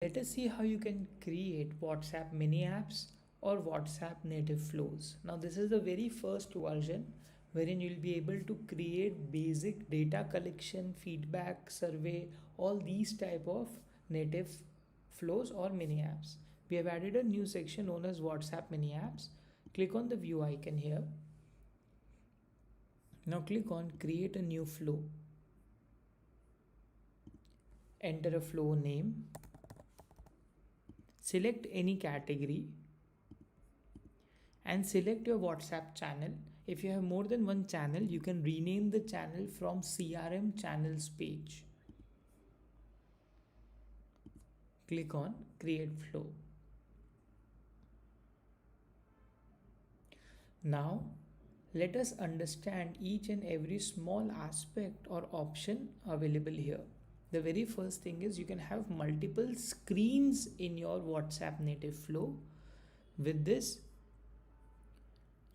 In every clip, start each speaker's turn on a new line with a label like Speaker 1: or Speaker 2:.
Speaker 1: Let us see how you can create WhatsApp mini apps or WhatsApp native flows. Now this is the very first version wherein you'll be able to create basic data collection, feedback, survey, all these type of native flows or mini apps. We have added a new section known as WhatsApp mini apps. Click on the view icon here. Now click on create a new flow. Enter a flow name. Select any category and select your WhatsApp channel. If you have more than one channel, you can rename the channel from CRM channels page. Click on create flow. Now let us understand each and every small aspect or option available here. The very first thing is you can have multiple screens in your WhatsApp native flow. With this,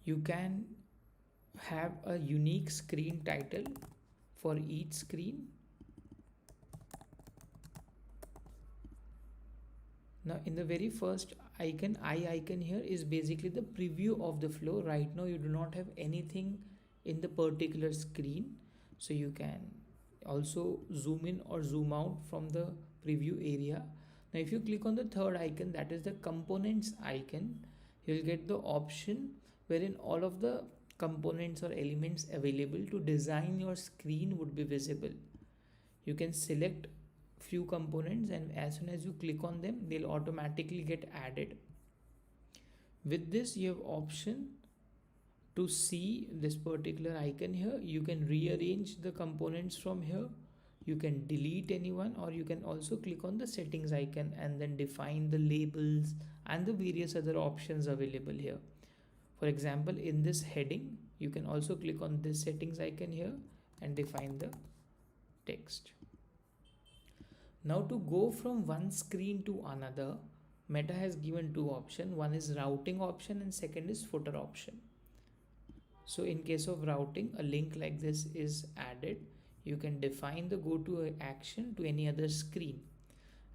Speaker 1: you can have a unique screen title for each screen. Now in the very first icon, icon here is basically the preview of the flow. Right now you do not have anything in the particular screen, so you can also zoom in or zoom out from the preview area. Now if you click on the third icon, that is the components icon, you'll get the option wherein all of the components or elements available to design your screen would be visible. You can select few components and as soon as you click on them, they'll automatically get added. With this, you have option to see this particular icon here. You can rearrange the components from here, you can delete anyone, or you can also click on the settings icon and then define the labels and the various other options available here. For example, in this heading, you can also click on this settings icon here and define the text. Now to go from one screen to another, Meta has given two options. One is routing option and second is footer option. So in case of routing, a link like this is added. You can define the go to action to any other screen.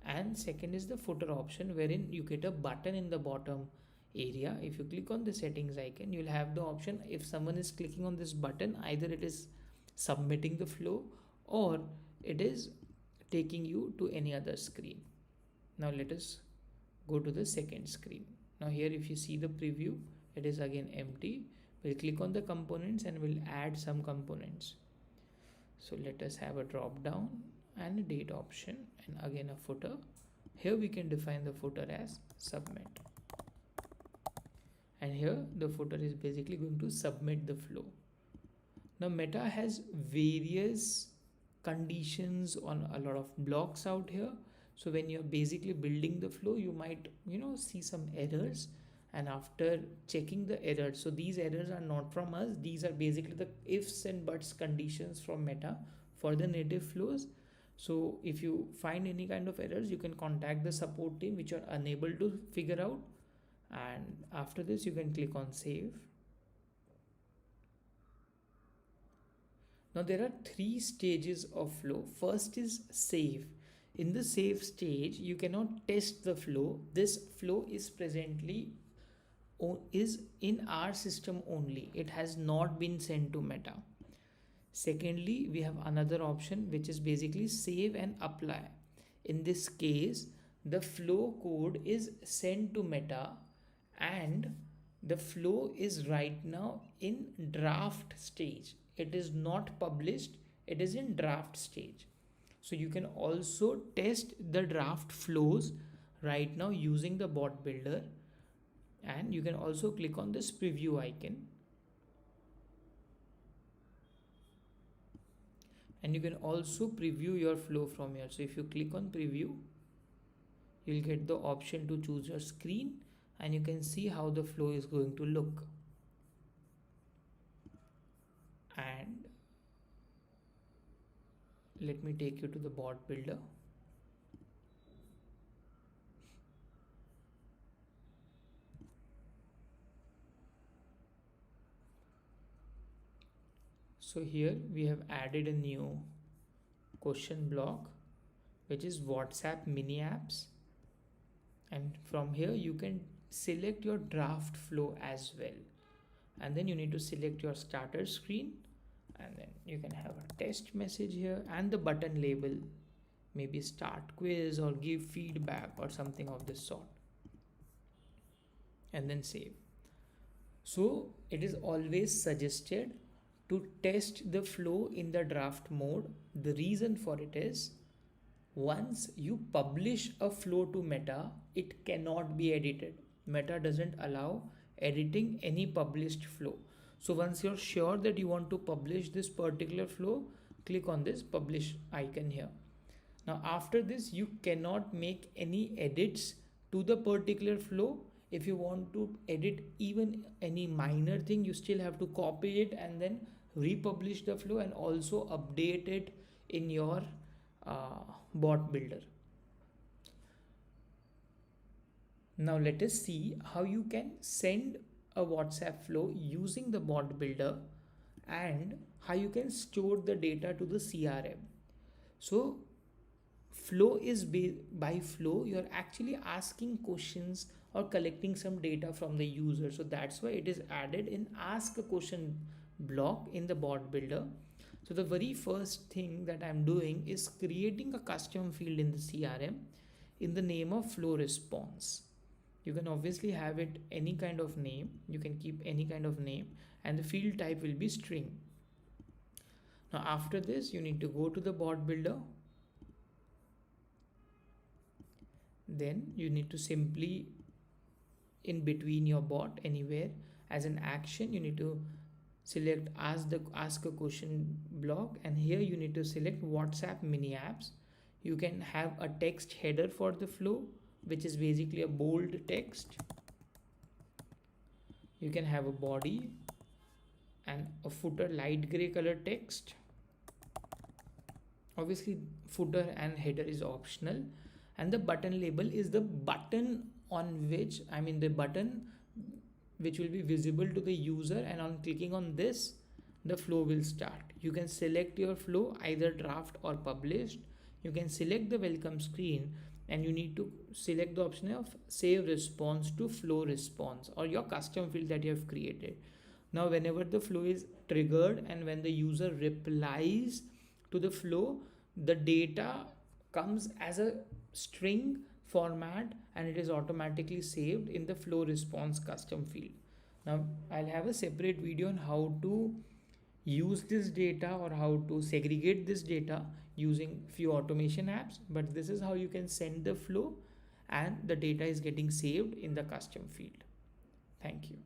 Speaker 1: And second is the footer option, wherein you get a button in the bottom area. If you click on the settings icon, you'll have the option, if someone is clicking on this button, either it is submitting the flow or it is taking you to any other screen. Now let us go to the second screen. Now here if you see the preview, it is again empty. We'll click on the components and we'll add some components. So let us have a drop down and a date option and again a footer. Here we can define the footer as submit. And here the footer is basically going to submit the flow. Now Meta has various conditions on a lot of blocks out here. So when you're basically building the flow, you might see some errors, and after checking the errors, so these errors are not from us, these are basically the ifs and buts conditions from Meta for the native flows. So if you find any kind of errors, you can contact the support team which are unable to figure out, and after this you can click on save. Now there are three stages of flow. First is save. In the save stage, you cannot test the flow. This flow is presently is in our system only. It has not been sent to Meta. Secondly, we have another option which is basically save and apply. In this case, the flow code is sent to Meta and the flow is right now in draft stage. It is not published, it is in draft stage. So you can also test the draft flows right now using the bot builder, and you can also click on this preview icon and you can also preview your flow from here. So if you click on preview, you'll get the option to choose your screen and you can see how the flow is going to look. And let me take you to the bot builder. So here we have added a new question block which is WhatsApp mini apps And from here you can select your draft flow as well, and then you need to select your starter screen, and then you can have a test message here and the button label, maybe start quiz or give feedback or something of this sort, and then save. So it is always suggested to test the flow in the draft mode. The reason for it is, once you publish a flow to Meta, it cannot be edited. Meta doesn't allow editing any published flow. So once you're sure that you want to publish this particular flow, click on this publish icon here. Now after this, you cannot make any edits to the particular flow. If you want to edit even any minor thing, you still have to copy it and then republish the flow and also update it in your bot builder. Now let us see how you can send a WhatsApp flow using the bot builder and how you can store the data to the CRM. So flow is by flow you're actually asking questions or collecting some data from the user, so that's why it is added in ask a question block in the bot builder. So the very first thing that I'm doing is creating a custom field in the CRM in the name of flow response. You can obviously have it any kind of name, you can keep any kind of name, and the field type will be string. Now after this you need to go to the bot builder. Then you need to simply, in between your bot anywhere as an action, you need to select ask a question block, and here you need to select WhatsApp mini apps. You can have a text header for the flow, which is basically a bold text. You can have a body and a footer light gray color text. Obviously footer and header is optional, and the button label is the button on which, the button which will be visible to the user, and on clicking on this the flow will start. You can select your flow either draft or published. You can select the welcome screen and you need to select the option of save response to flow response or your custom field that you have created. Now whenever the flow is triggered and when the user replies to the flow, the data comes as a string format and it is automatically saved in the flow response custom field. Now I'll have a separate video on how to use this data or how to segregate this data using few automation apps, but this is how you can send the flow and the data is getting saved in the custom field. Thank you.